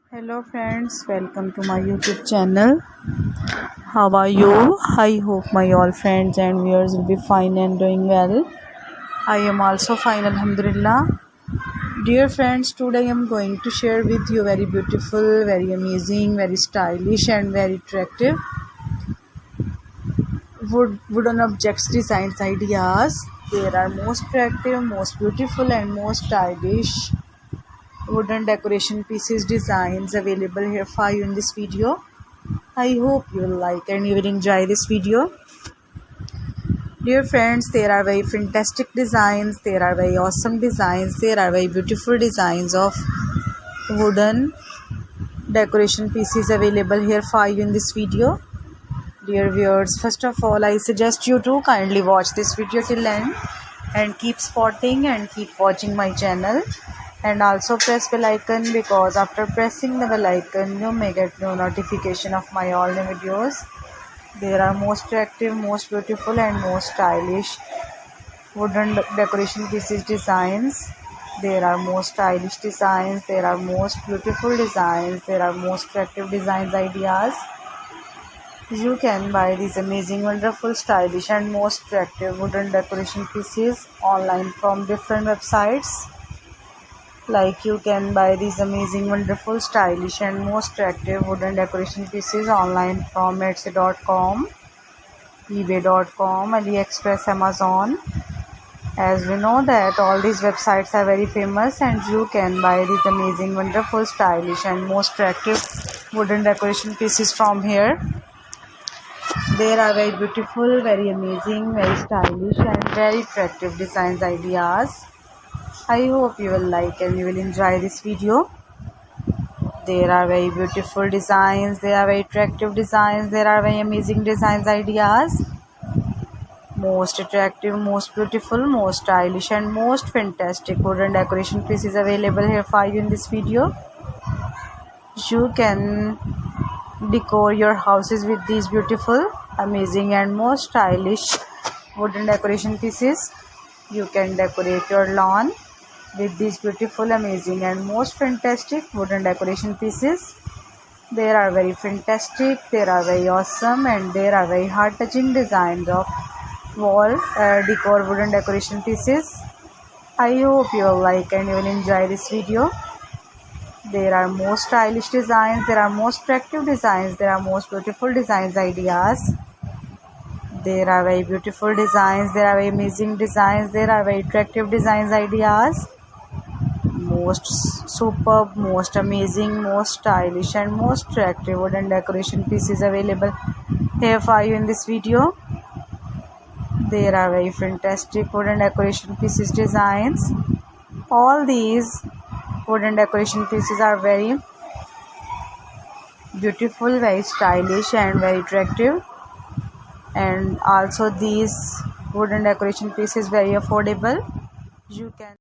Hello friends, welcome to my YouTube channel. How are you? I hope my all friends and viewers will be fine and doing well. I am also fine, Alhamdulillah. Dear friends, today I am going to share with you very beautiful, very amazing, very stylish and very attractive wooden objects designs ideas. They are most attractive, most beautiful and most stylish wooden decoration pieces designs available here for you in this video. I hope you will like and you will enjoy this video. Dear friends, there are very fantastic designs, there are very awesome designs, there are very beautiful designs of wooden decoration pieces available here for you in this video. Dear viewers, first of all I suggest you to kindly watch this video till end and keep spotting and keep watching my channel. And also press bell icon, because after pressing the bell icon you may get no notification of my all new videos. There are most attractive, most beautiful and most stylish wooden decoration pieces designs. There are most stylish designs, there are most beautiful designs, there are most attractive designs ideas. You can buy these amazing, wonderful, stylish and most attractive wooden decoration pieces online from different websites. Like you can buy these amazing, wonderful, stylish and most attractive wooden decoration pieces online from Etsy.com, eBay.com, AliExpress, Amazon. As we know that all these websites are very famous, and you can buy these amazing, wonderful, stylish and most attractive wooden decoration pieces from here. There are very beautiful, very amazing, very stylish and very attractive designs ideas. I hope you will like and you will enjoy this video. There are very beautiful designs, there are very attractive designs, there are very amazing designs ideas. Most attractive, most beautiful, most stylish and most fantastic wooden decoration pieces available here for you in this video. You can decor your houses with these beautiful, amazing and most stylish wooden decoration pieces. You can decorate your lawn with these beautiful, amazing and most fantastic wooden decoration pieces. They are very fantastic, they are very awesome and they are very heart-touching designs of wall decor wooden decoration pieces. I hope you will like and you will enjoy this video. There are most stylish designs, there are most attractive designs, there are most beautiful designs ideas. There are very beautiful designs, there are very amazing designs, there are very attractive designs ideas. Most superb, most amazing, most stylish and most attractive wooden decoration pieces available here for you in this video. There are very fantastic wooden decoration pieces designs. All these wooden decoration pieces are very beautiful, very stylish and very attractive, and also these wooden decoration pieces very affordable. You can